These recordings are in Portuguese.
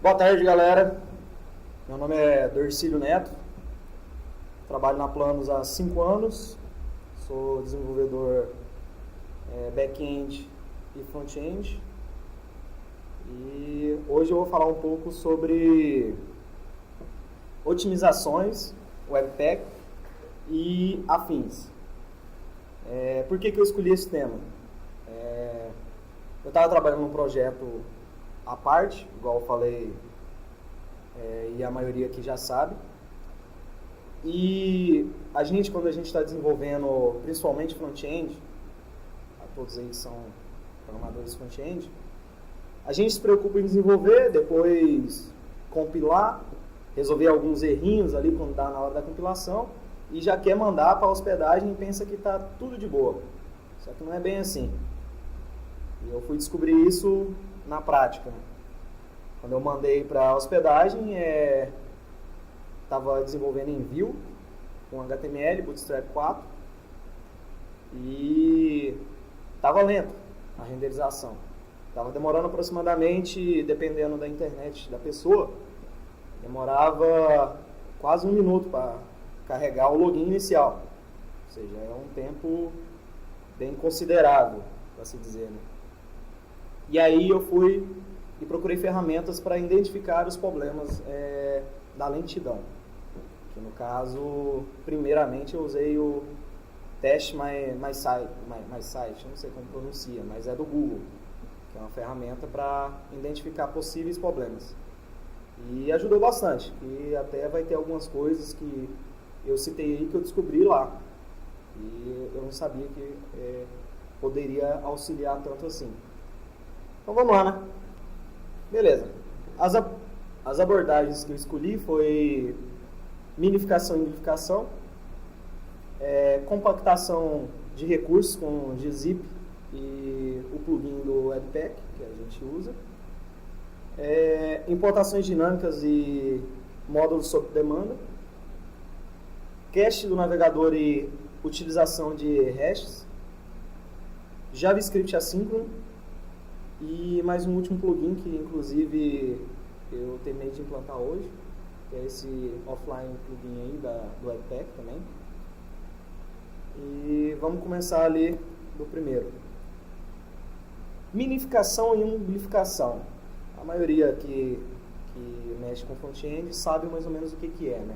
Boa tarde, galera. Meu nome é Dorcílio Neto. Trabalho na Planos há 5 anos. Sou desenvolvedor back-end e front-end. E hoje eu vou falar um pouco sobre otimizações, Webpack e afins. Por que eu escolhi esse tema? Eu estava trabalhando num projeto à parte, igual eu falei, e a maioria aqui já sabe. E quando a gente está desenvolvendo, principalmente front-end, todos aí que são programadores front-end, a gente se preocupa em desenvolver, depois compilar, resolver alguns errinhos ali quando dá na hora da compilação, e já quer mandar para a hospedagem e pensa que está tudo de boa. Só que não é bem assim. E eu fui descobrir isso na prática. Quando eu mandei para a hospedagem, estava desenvolvendo em Vue, com HTML, Bootstrap 4, e estava lento a renderização. Estava demorando aproximadamente, dependendo da internet da pessoa, demorava quase 1 minuto para carregar o login inicial. Ou seja, é um tempo bem considerável, para se dizer, né? E aí eu fui e procurei ferramentas para identificar os problemas da lentidão. Que no caso, primeiramente eu usei o Test My Site, não sei como pronuncia, mas é do Google, que é uma ferramenta para identificar possíveis problemas. E ajudou bastante, e até vai ter algumas coisas que eu citei aí que eu descobri lá. E eu não sabia que poderia auxiliar tanto assim. Então vamos lá, né? Beleza. As abordagens que eu escolhi foi minificação e amplificação, compactação de recursos com gzip e o plugin do Webpack que a gente usa, importações dinâmicas e módulos sob demanda, cache do navegador e utilização de hashes, JavaScript assíncrono e mais um último plugin que inclusive eu terminei de implantar hoje, que é esse offline plugin aí do Webpack também. E vamos começar ali do primeiro. Minificação e amplificação. A maioria que mexe com front-end sabe mais ou menos o que é, né?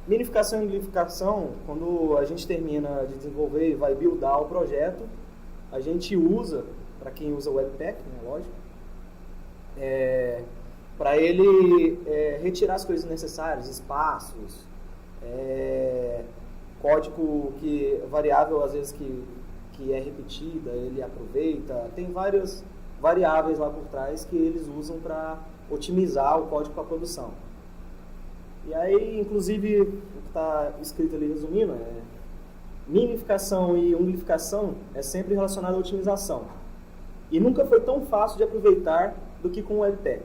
Minificação e amplificação, quando a gente termina de desenvolver e vai buildar o projeto, a gente usa, para quem usa o Webpack, né, lógico, para ele retirar as coisas necessárias, espaços, código variável às vezes que é repetida, ele aproveita, tem várias variáveis lá por trás que eles usam para otimizar o código para a produção. E aí, inclusive, o que está escrito ali resumindo minificação e amplificação é sempre relacionado à otimização. E nunca foi tão fácil de aproveitar do que com o Webpack.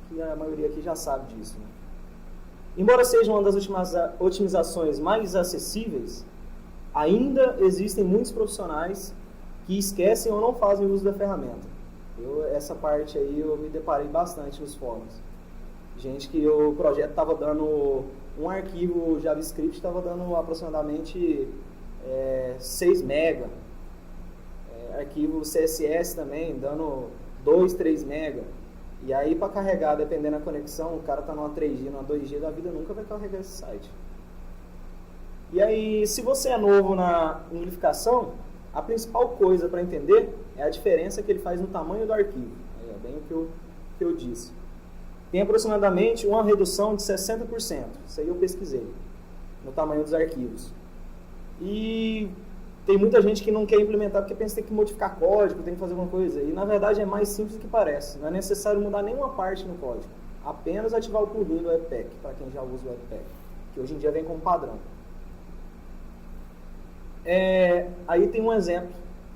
Que a maioria aqui já sabe disso, né? Embora seja uma das otimizações mais acessíveis, ainda existem muitos profissionais que esquecem ou não fazem uso da ferramenta. Essa parte aí eu me deparei bastante nos fóruns. Gente que o projeto estava dando um arquivo JavaScript, estava dando aproximadamente 6 MB. Arquivo CSS também, dando 2, 3 MB. E aí, para carregar, dependendo da conexão, o cara está numa 3G, numa 2G da vida, nunca vai carregar esse site. E aí, se você é novo na amplificação, a principal coisa para entender é a diferença que ele faz no tamanho do arquivo. É bem o que eu disse. Tem aproximadamente uma redução de 60%. Isso aí eu pesquisei, no tamanho dos arquivos. E tem muita gente que não quer implementar porque pensa que tem que modificar código, tem que fazer alguma coisa. E na verdade é mais simples do que parece. Não é necessário mudar nenhuma parte no código. Apenas ativar o plugin do Webpack, para quem já usa o Webpack, que hoje em dia vem como padrão. Aí tem um exemplo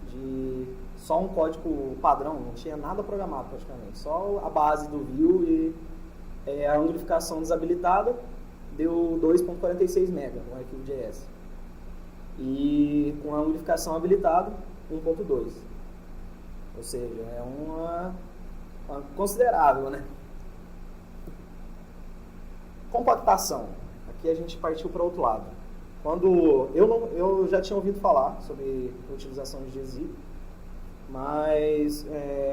de só um código padrão, não tinha nada programado praticamente, só a base do Vue e a amplificação desabilitada deu 2.46 MB no arquivo JS. E com a amplificação habilitada, 1.2. Ou seja, é uma considerável, né? Compactação. Aqui a gente partiu para outro lado. Quando eu já tinha ouvido falar sobre a utilização de gzip, mas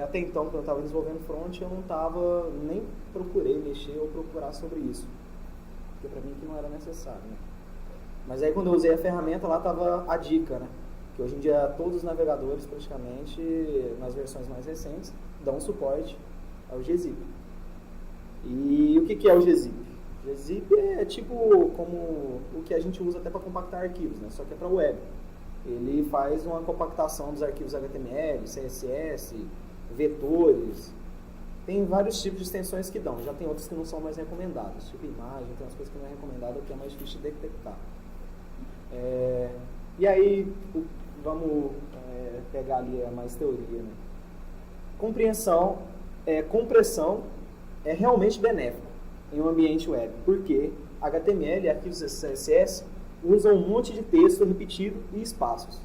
até então, quando eu estava desenvolvendo front, eu não nem procurei mexer ou procurar sobre isso, porque para mim que não era necessário, né? Mas aí quando eu usei a ferramenta, lá estava a dica, né? Que hoje em dia todos os navegadores, praticamente, nas versões mais recentes, dão suporte ao gzip. E o que é o gzip? O gzip é tipo como o que a gente usa até para compactar arquivos, né? Só que é para web. Ele faz uma compactação dos arquivos HTML, CSS, vetores. Tem vários tipos de extensões que dão. Já tem outros que não são mais recomendados. Tipo imagem, tem umas coisas que não é recomendado, que é mais difícil de detectar. E aí, vamos pegar ali a mais teoria, né? Compressão é realmente benéfico em um ambiente web, porque HTML e arquivos CSS usam um monte de texto repetido e espaços.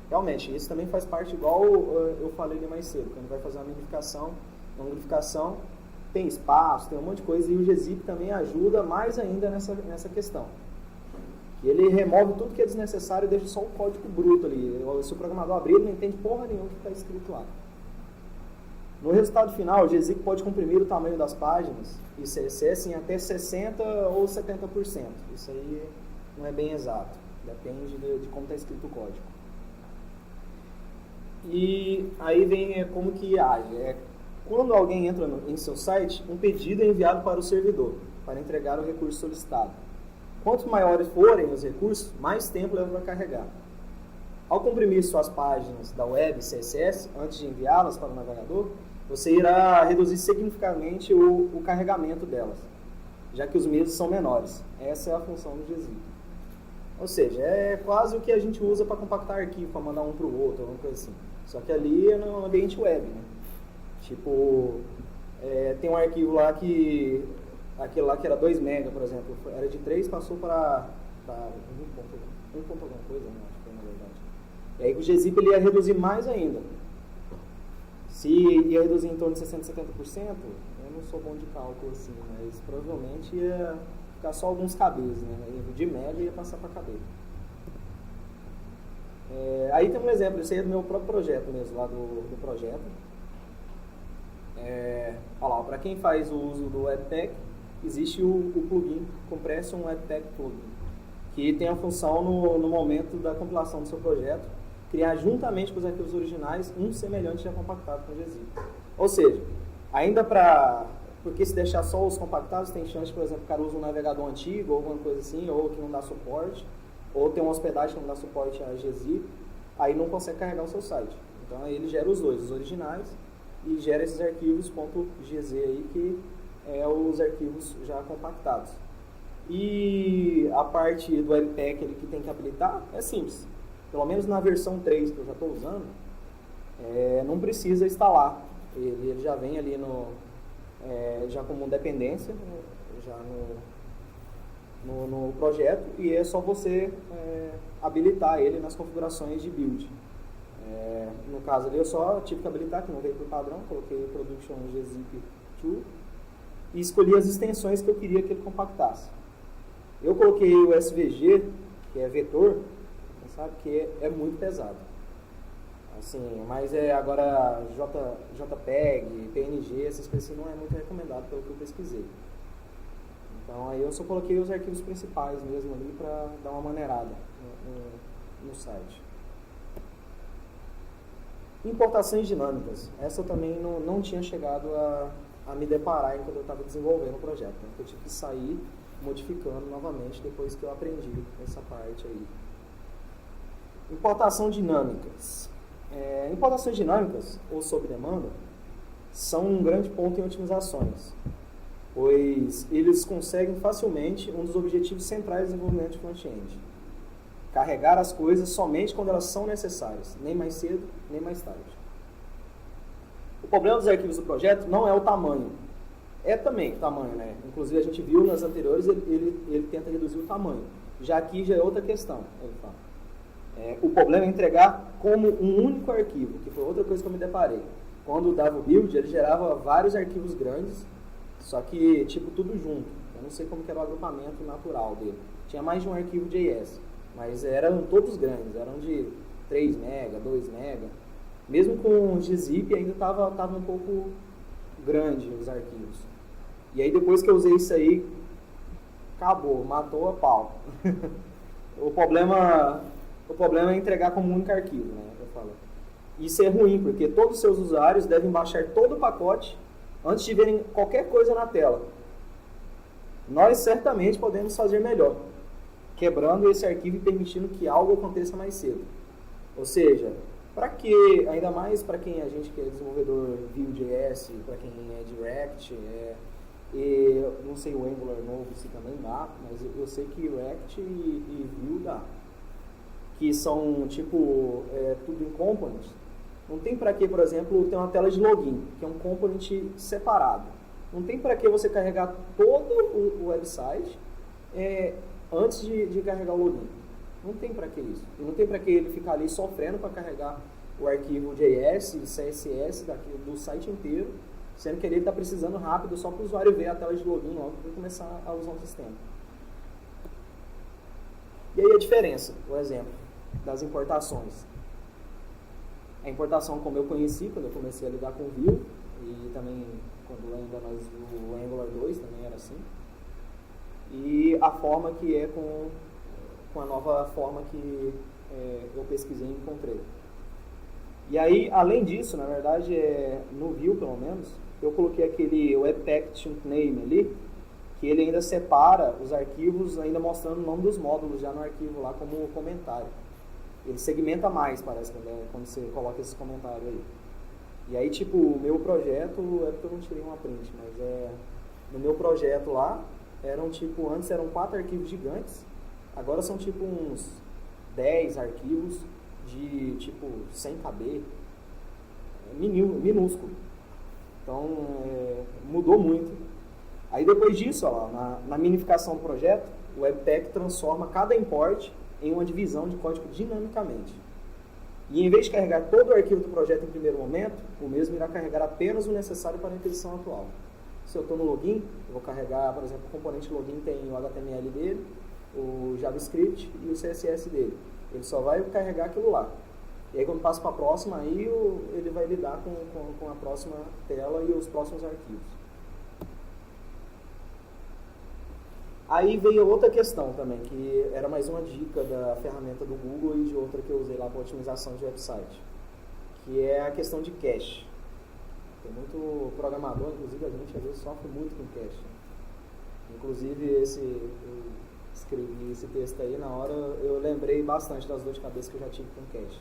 Realmente, isso também faz parte, igual eu falei ali mais cedo, quando vai fazer uma minificação, tem espaço, tem um monte de coisa, e o gzip também ajuda mais ainda nessa questão. E ele remove tudo que é desnecessário e deixa só o código bruto ali. Se o programador abrir, ele não entende porra nenhuma do que está escrito lá. No resultado final, o gzip pode comprimir o tamanho das páginas e CSS em até 60% ou 70%. Isso aí não é bem exato. Depende de como está escrito o código. E aí vem como que age. Quando alguém entra em seu site, um pedido é enviado para o servidor, para entregar o recurso solicitado. Quanto maiores forem os recursos, mais tempo leva para carregar. Ao comprimir suas páginas da web CSS, antes de enviá-las para o navegador, você irá reduzir significativamente o carregamento delas, já que os meios são menores. Essa é a função do gzip. Ou seja, é quase o que a gente usa para compactar arquivo, para mandar um para o outro, alguma coisa assim. Só que ali é no ambiente web, né? Tipo, tem um arquivo lá que... Aquele lá que era 2 MB, por exemplo, era de 3, passou para 1 ponto alguma coisa, né? Acho que foi na verdade. E aí o gzip ele ia reduzir mais ainda. Se ia reduzir em torno de 60%, 70%, eu não sou bom de cálculo assim, mas provavelmente ia ficar só alguns kbs, né? De mega ia passar para kb. Aí tem um exemplo, isso aí é do meu próprio projeto mesmo, lá do projeto. Olha lá, para quem faz o uso do Webpack, existe o plugin Compression Webpack Plugin, que tem a função no momento da compilação do seu projeto, criar juntamente com os arquivos originais um semelhante já compactado com o gzip. Ou seja, porque se deixar só os compactados, tem chance, por exemplo, o cara usa um navegador antigo ou alguma coisa assim, ou que não dá suporte, ou tem uma hospedagem que não dá suporte a gzip, aí não consegue carregar o seu site. Então aí ele gera os dois, os originais, e gera esses arquivos .gz aí, que é os arquivos já compactados. E a parte do Webpack que tem que habilitar é simples. Pelo menos na versão 3 que eu já estou usando, não precisa instalar. Ele já vem ali já como dependência, já no projeto, e é só você habilitar ele nas configurações de build. No caso ali eu só tive que habilitar, que não veio por padrão, coloquei Production gzip 2 e escolhi as extensões que eu queria que ele compactasse. Eu coloquei o SVG, que é vetor, você sabe que é muito pesado. Assim, mas agora JPEG, PNG, essas coisas não é muito recomendado pelo que eu pesquisei. Então aí eu só coloquei os arquivos principais mesmo ali para dar uma maneirada no site. Importações dinâmicas. Essa eu também não tinha chegado a me deparar enquanto eu estava desenvolvendo o projeto. Né? Eu tive que sair modificando novamente depois que eu aprendi essa parte aí. Importação dinâmicas. Importações dinâmicas, ou sob demanda, são um grande ponto em otimizações, pois eles conseguem facilmente um dos objetivos centrais do desenvolvimento de front-end: carregar as coisas somente quando elas são necessárias, nem mais cedo, nem mais tarde. O problema dos arquivos do projeto não é o tamanho. É também o tamanho, né? Inclusive a gente viu nas anteriores, ele tenta reduzir o tamanho. Já aqui já é outra questão. Ele fala. O problema é entregar como um único arquivo, que foi outra coisa que eu me deparei. Quando dava o build, ele gerava vários arquivos grandes, só que tipo tudo junto. Eu não sei como que era o agrupamento natural dele. Tinha mais de um arquivo JS, mas eram todos grandes, eram de 3 MB, 2 MB. Mesmo com o gzip ainda estava um pouco grande os arquivos. E aí depois que eu usei isso aí, acabou, matou a pau. O problema é entregar como um único arquivo, né? Eu falo. Isso é ruim, porque todos os seus usuários devem baixar todo o pacote antes de verem qualquer coisa na tela. Nós certamente podemos fazer melhor, quebrando esse arquivo e permitindo que algo aconteça mais cedo. Ou seja, para que, ainda mais para quem a gente que é desenvolvedor Vue.js, para quem é de React, e não sei o Angular novo se também dá, mas eu sei que React e Vue dá, que são tipo tudo em components. Não tem para que, por exemplo, ter uma tela de login, que é um component separado. Não tem para que você carregar todo o website antes de carregar o login. Não tem para que isso. E não tem para que ele ficar ali sofrendo para carregar o arquivo JS, CSS do site inteiro, sendo que ele está precisando rápido só para o usuário ver a tela de login logo para começar a usar o sistema. E aí a diferença, por exemplo, das importações. A importação, como eu conheci quando eu comecei a lidar com o Vue, e também quando ainda o Angular 2 também era assim, e a forma que é com a nova forma que eu pesquisei e encontrei. E aí, além disso, na verdade, no Vue pelo menos, eu coloquei aquele Webpack Name ali, que ele ainda separa os arquivos, ainda mostrando o nome dos módulos já no arquivo lá como comentário. Ele segmenta mais, parece, quando você coloca esse comentário aí. E aí, tipo, o meu projeto, é porque eu não tirei uma print, mas no meu projeto lá, antes eram 4 arquivos gigantes, agora são tipo uns 10 arquivos de tipo 100 KB, minúsculo. Então, mudou muito. Aí depois disso, ó, na minificação do projeto, o Webpack transforma cada import em uma divisão de código dinamicamente. E em vez de carregar todo o arquivo do projeto em primeiro momento, o mesmo irá carregar apenas o necessário para a aquisição atual. Se eu estou no login, eu vou carregar, por exemplo, o componente login tem o HTML dele, o JavaScript e o CSS dele. Ele só vai carregar aquilo lá. E aí quando passa para a próxima, aí ele vai lidar com a próxima tela e os próximos arquivos. Aí veio outra questão também, que era mais uma dica da ferramenta do Google e de outra que eu usei lá para otimização de website, que é a questão de cache. Tem muito programador, inclusive a gente às vezes sofre muito com cache. Inclusive eu escrevi esse texto aí, na hora eu lembrei bastante das dores de cabeça que eu já tive com cache.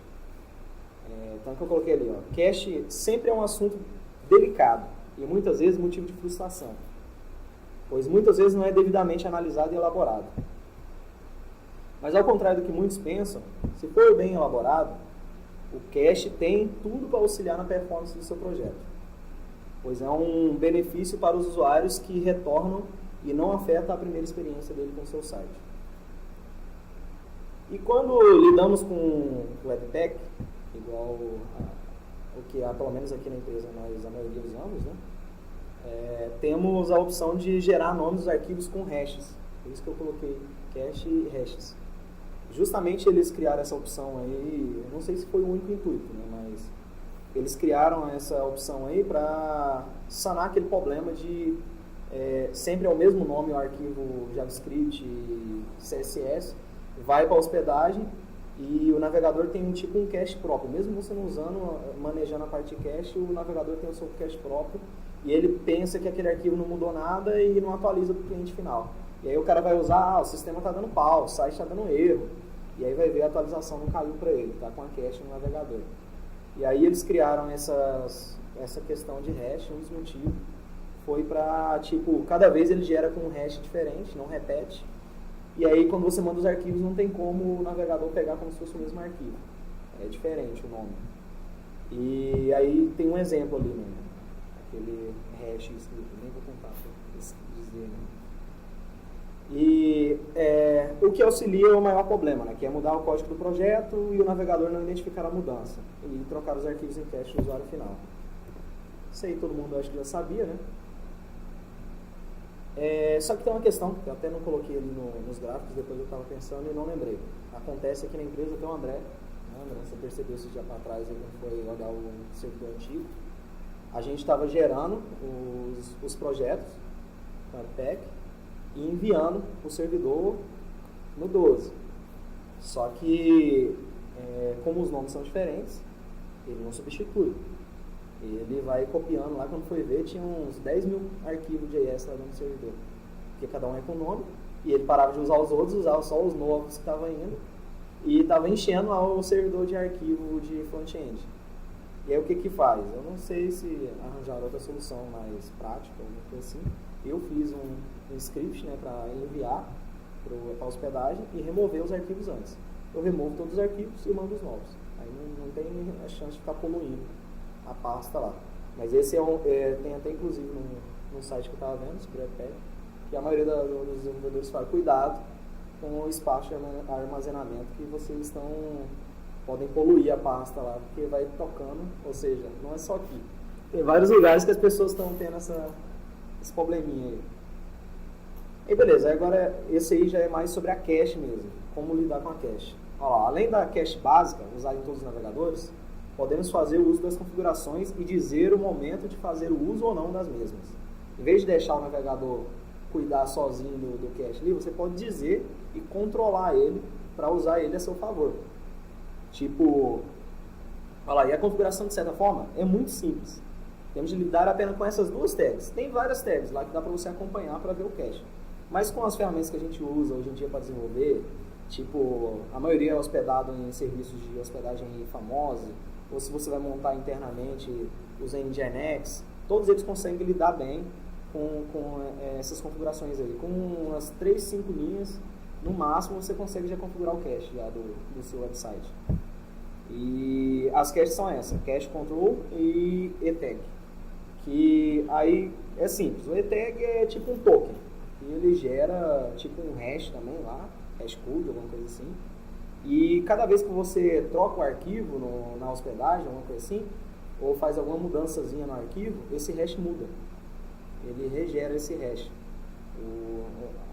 Então o que eu coloquei ali, ó, cache sempre é um assunto delicado e muitas vezes motivo de frustração, pois muitas vezes não é devidamente analisado e elaborado. Mas ao contrário do que muitos pensam, se for bem elaborado, o cache tem tudo para auxiliar na performance do seu projeto, pois é um benefício para os usuários que retornam e não afeta a primeira experiência dele com o seu site. E quando lidamos com o Webpack, igual o que pelo menos aqui na empresa nós a maioria usamos, né? Temos a opção de gerar nomes dos arquivos com hashes. Por isso que eu coloquei cache e hashes. Justamente eles criaram essa opção aí, eu não sei se foi o único intuito, né, mas eles criaram essa opção aí para sanar aquele problema de sempre é o mesmo nome o arquivo JavaScript e CSS, vai para a hospedagem e o navegador tem um cache próprio. Mesmo você não manejando a parte de cache, o navegador tem o seu cache próprio e ele pensa que aquele arquivo não mudou nada e não atualiza para o cliente final. E aí o cara vai usar, o sistema está dando pau, o site está dando erro. E aí vai ver a atualização não caiu para ele, está com a cache no navegador. E aí eles criaram essa questão de hash, um dos motivos foi para, tipo, cada vez ele gera com um hash diferente, não repete. E aí quando você manda os arquivos não tem como o navegador pegar como se fosse o mesmo arquivo. É diferente o nome. E aí tem um exemplo ali, né? Aquele hash escrito, nem vou tentar dizer, né? E o que auxilia é o maior problema, né? Que é mudar o código do projeto e o navegador não identificar a mudança e trocar os arquivos em cache no usuário final. Isso aí todo mundo acho que já sabia, né? Só que tem uma questão, que eu até não coloquei ali nos gráficos, depois eu estava pensando e não lembrei. Acontece aqui na empresa, tem o André, né, André, você percebeu esse dia para trás, ele foi olhar o servidor antigo. A gente estava gerando os projetos com o Webpack e enviando o servidor no 12. Só que, como os nomes são diferentes, ele não substitui. Ele vai copiando lá, quando foi ver, tinha uns 10 mil arquivos de JS lá no servidor. Porque cada um é com nome, e ele parava de usar os outros, usava só os novos que estavam indo, e estava enchendo lá o servidor de arquivo de front-end. E aí o que que faz? Eu não sei se arranjar outra solução mais prática, alguma coisa assim. Eu fiz um script, né, para enviar para a hospedagem e remover os arquivos antes. Eu removo todos os arquivos e mando os novos. Aí não tem a chance de ficar poluindo a pasta lá. Mas esse tem até inclusive no site que eu estava vendo, sobre o Webpack, que a maioria dos desenvolvedores fala, cuidado com o espaço de armazenamento que vocês podem poluir a pasta lá, porque vai tocando, ou seja, não é só aqui. Tem vários lugares que as pessoas estão tendo esse probleminha aí. E beleza, agora esse aí já é mais sobre a cache mesmo, como lidar com a cache. Ó, além da cache básica, usada em todos os navegadores, podemos fazer o uso das configurações e dizer o momento de fazer o uso ou não das mesmas. Em vez de deixar o navegador cuidar sozinho do cache ali, você pode dizer e controlar ele para usar ele a seu favor. Tipo, olha lá, e a configuração de certa forma é muito simples. Temos de lidar apenas com essas duas tags. Tem várias tags lá que dá para você acompanhar para ver o cache. Mas com as ferramentas que a gente usa hoje em dia para desenvolver, tipo, a maioria é hospedado em serviços de hospedagem famosos, ou se você vai montar internamente usando Nginx, todos eles conseguem lidar bem com essas configurações aí. Com umas 3, 5 linhas, no máximo você consegue já configurar o cache já do seu website. E as caches são essas, cache control e etag. Que aí é simples, o etag é tipo um token, e ele gera tipo um hash também lá, hash code, alguma coisa assim. E cada vez que você troca o arquivo na hospedagem, alguma coisa assim, ou faz alguma mudançazinha no arquivo, esse hash muda. Ele regera esse hash.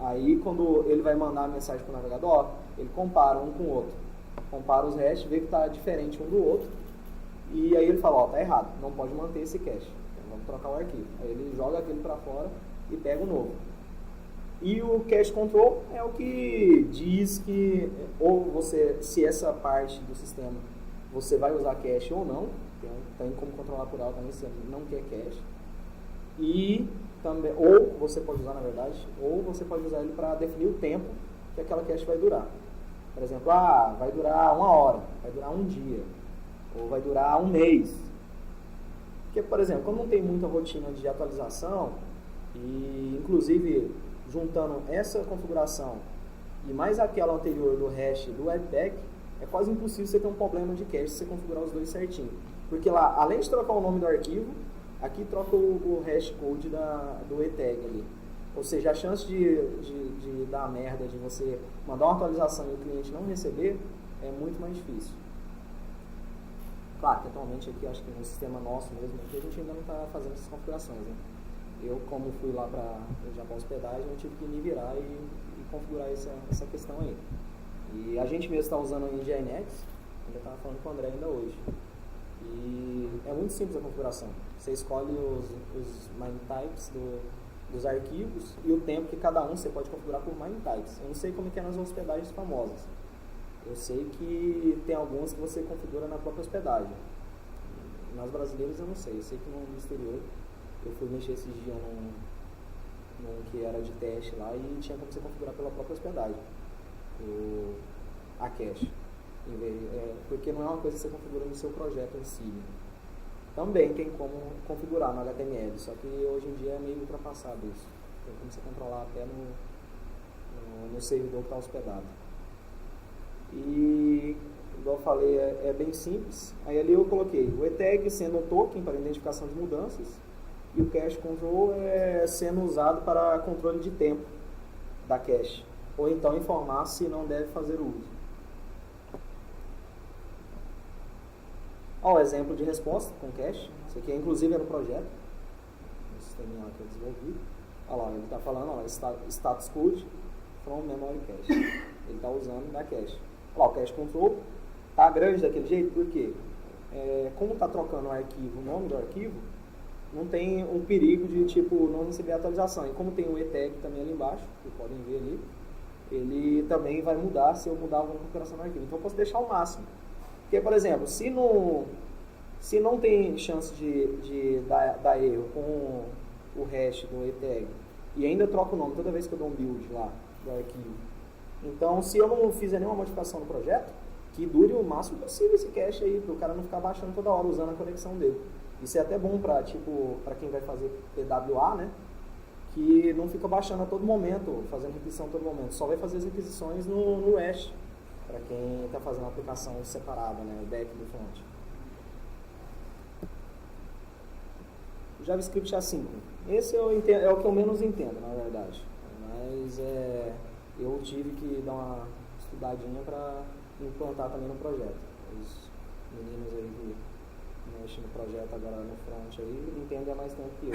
Aí quando ele vai mandar a mensagem para o navegador, ele compara um com o outro. Compara os hashes, vê que está diferente um do outro. E aí ele fala, ó, tá errado, não pode manter esse cache. Então, vamos trocar o arquivo. Aí ele joga aquele para fora e pega o novo. E o cache control é o que diz que ou você, se essa parte do sistema você vai usar cache ou não, tem como controlar por alto também se você não quer cache. E também, ou você pode usar, na verdade, ou você pode usar ele para definir o tempo que aquela cache vai durar. Por exemplo, vai durar 1 hora, vai durar 1 dia, ou vai durar 1 mês. Porque, por exemplo, quando não tem muita rotina de atualização, e inclusive juntando essa configuração e mais aquela anterior do hash do Webpack, é quase impossível você ter um problema de cache se você configurar os dois certinho. Porque lá, além de trocar o nome do arquivo, aqui troca o hash code do etag ali. Ou seja, a chance de dar merda, de você mandar uma atualização e o cliente não receber, é muito mais difícil. Claro que atualmente aqui, acho que no sistema nosso mesmo, aqui a gente ainda não está fazendo essas configurações, né? Eu, como fui lá para a hospedagem, eu tive que me virar e configurar essa questão aí. E a gente mesmo está usando o Nginx, ainda estava falando com o André ainda hoje. E é muito simples a configuração. Você escolhe os mine types dos arquivos e o tempo que cada um você pode configurar por mine types. Eu não sei como é que é nas hospedagens famosas. Eu sei que tem algumas que você configura na própria hospedagem. Nas brasileiras eu não sei. Eu sei que no exterior eu fui mexer esses dias num que era de teste lá e tinha como você configurar pela própria hospedagem a cache. Porque não é uma coisa que você configura no seu projeto em si. Também tem como configurar no HTML, só que hoje em dia é meio ultrapassado isso. Tem como você controlar até no servidor que está hospedado. E, igual eu falei, é bem simples. Aí ali eu coloquei o etag sendo um token para identificação de mudanças e o cache control sendo usado para controle de tempo da cache, ou então informar se não deve fazer o uso. Ó, o exemplo de resposta com cache. Isso aqui inclusive é no projeto, no sisteminha que eu desenvolvi. Olha lá, ele está falando, ó, status code from memory cache. Ele está usando da cache. Olha lá, o cache control está grande daquele jeito, por quê? Como está trocando o arquivo, o nome do arquivo, não tem um perigo de tipo não receber atualização. E como tem um ETEG também ali embaixo, que podem ver ali, ele também vai mudar se eu mudar alguma configuração no arquivo. Então eu posso deixar o máximo. Porque, por exemplo, se não tem chance de dar erro com o hash do ETEG e ainda troco o nome toda vez que eu dou um build lá do arquivo, então se eu não fizer nenhuma modificação no projeto, que dure o máximo possível esse cache aí, para o cara não ficar baixando toda hora usando a conexão dele. Isso é até bom para quem vai fazer PWA, né? Que não fica baixando a todo momento, fazendo requisição a todo momento. Só vai fazer as requisições no hash, para quem está fazendo a aplicação separada, né? O back do front. JavaScript assíncrono. Esse é o que eu menos entendo, na verdade. Mas eu tive que dar uma estudadinha para implantar também no projeto. Os meninos aí que mexem no projeto agora no front aí entendem há mais tempo que eu.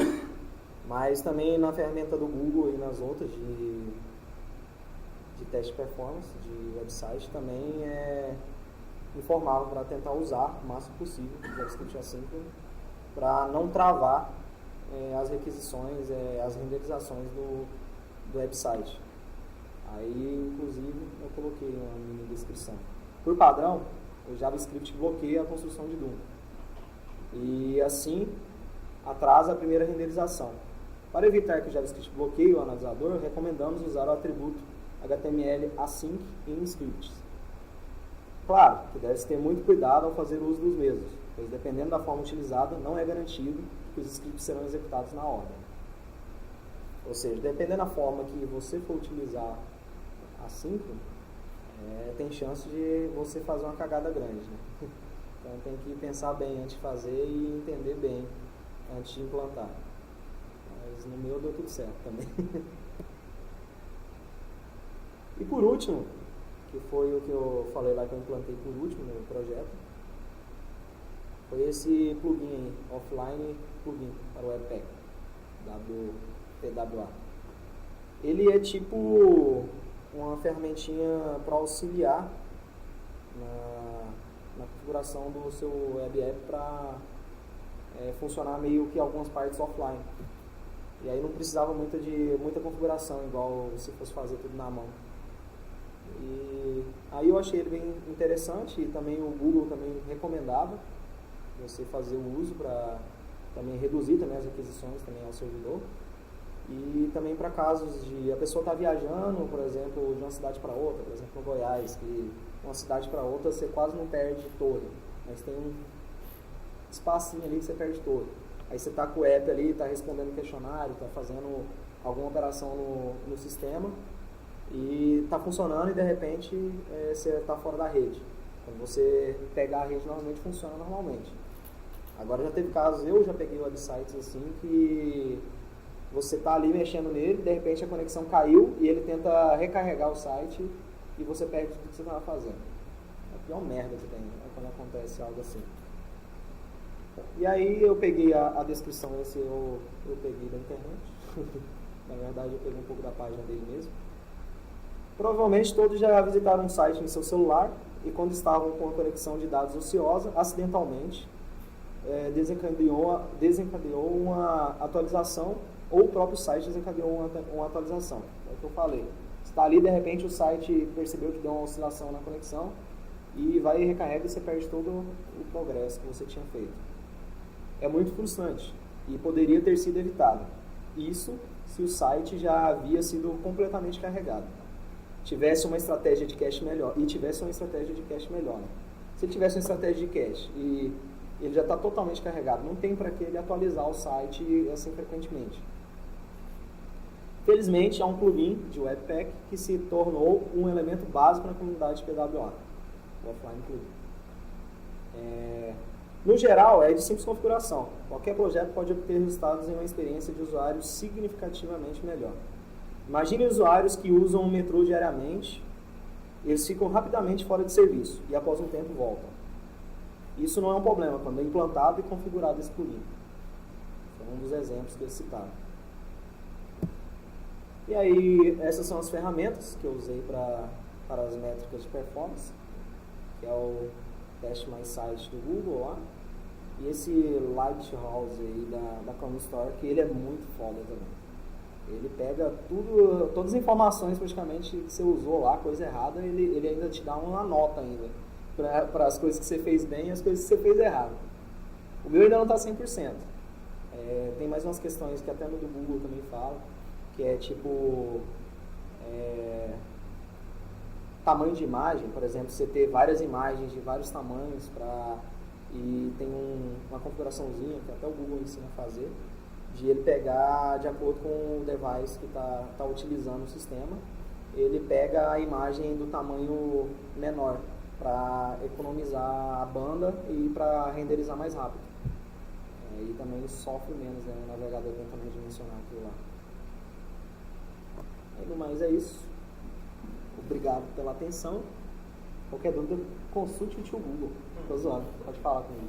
Mas também na ferramenta do Google e nas outras de teste de performance, de website, também informavam para tentar usar o máximo possível o JavaScript assíncrono para não travar as requisições, as renderizações do website. Aí, inclusive, eu coloquei uma mini descrição. Por padrão, o JavaScript bloqueia a construção de Doom. E assim, atrasa a primeira renderização. Para evitar que o JavaScript bloqueie o analisador, recomendamos usar o atributo HTML async em scripts. Claro que deve-se ter muito cuidado ao fazer uso dos mesmos, pois dependendo da forma utilizada, não é garantido que os scripts serão executados na ordem. Ou seja, dependendo da forma que você for utilizar assíncrono, tem chance de você fazer uma cagada grande, né? Então tem que pensar bem antes de fazer e entender bem antes de implantar. Mas no meu deu tudo certo também. E por último, que foi o que eu falei lá que eu implantei por último no projeto, foi esse plugin aí, Offline Plugin para o Webpack, PWA. Ele é tipo uma ferramentinha para auxiliar na configuração do seu web app para funcionar meio que algumas partes offline. E aí não precisava muita configuração, igual se fosse fazer tudo na mão. E aí eu achei ele bem interessante e também o Google também recomendava você fazer o uso para também reduzir também as requisições também ao servidor. E também para casos de a pessoa estar viajando, por exemplo, de uma cidade para outra, por exemplo, no Goiás, que de uma cidade para outra você quase não perde torre, mas tem um espacinho ali que você perde torre. Aí você está com o app ali, está respondendo questionário, está fazendo alguma operação no sistema e está funcionando e de repente você está fora da rede. Quando você pegar a rede, normalmente funciona normalmente. Agora já teve casos, eu já peguei websites assim que você está ali mexendo nele, de repente a conexão caiu e ele tenta recarregar o site e você perde tudo que você estava fazendo. É a pior merda que tem, né, quando acontece algo assim. E aí eu peguei a descrição, esse eu peguei da internet. Na verdade eu peguei um pouco da página dele mesmo. Provavelmente todos já visitaram um site em seu celular e quando estavam com a conexão de dados ociosa, acidentalmente desencadeou uma atualização ou o próprio site desencadeou uma atualização. É o que eu falei. Está ali, de repente o site percebeu que deu uma oscilação na conexão e vai e recarrega e você perde todo o progresso que você tinha feito. É muito frustrante e poderia ter sido evitado. Isso se o site já havia sido completamente carregado. Tivesse uma estratégia de cache melhor. E tivesse uma estratégia de cache melhor. Né? Se ele tivesse uma estratégia de cache e ele já está totalmente carregado, não tem para que ele atualizar o site assim frequentemente. Felizmente, há um plugin de Webpack que se tornou um elemento básico na comunidade PWA, o Offline Plugin. No geral, é de simples configuração. Qualquer projeto pode obter resultados em uma experiência de usuário significativamente melhor. Imagine usuários que usam o metrô diariamente, eles ficam rapidamente fora de serviço e após um tempo voltam. Isso não é um problema quando é implantado e configurado esse plugin. Foi um dos exemplos que eles citaram. E aí, essas são as ferramentas que eu usei para as métricas de performance, que é o Teste Mais Site do Google lá. E esse Lighthouse aí da Chrome Store, que ele é muito foda também. Ele pega todas as informações praticamente que você usou lá, coisa errada, ele ainda te dá uma nota ainda para as coisas que você fez bem e as coisas que você fez errado. O meu ainda não está 100%. Tem mais umas questões que até no do Google também fala, que é tipo tamanho de imagem, por exemplo, você ter várias imagens de vários tamanhos e tem uma configuraçãozinha que até o Google ensina a fazer, de ele pegar de acordo com o device que está utilizando o sistema, ele pega a imagem do tamanho menor para economizar a banda e para renderizar mais rápido. E também sofre menos, né? O navegador tentando dimensionar aquilo lá. No mais é isso. Obrigado pela atenção. Qualquer dúvida, consulte o tio Google. Tô zoando, pode falar comigo.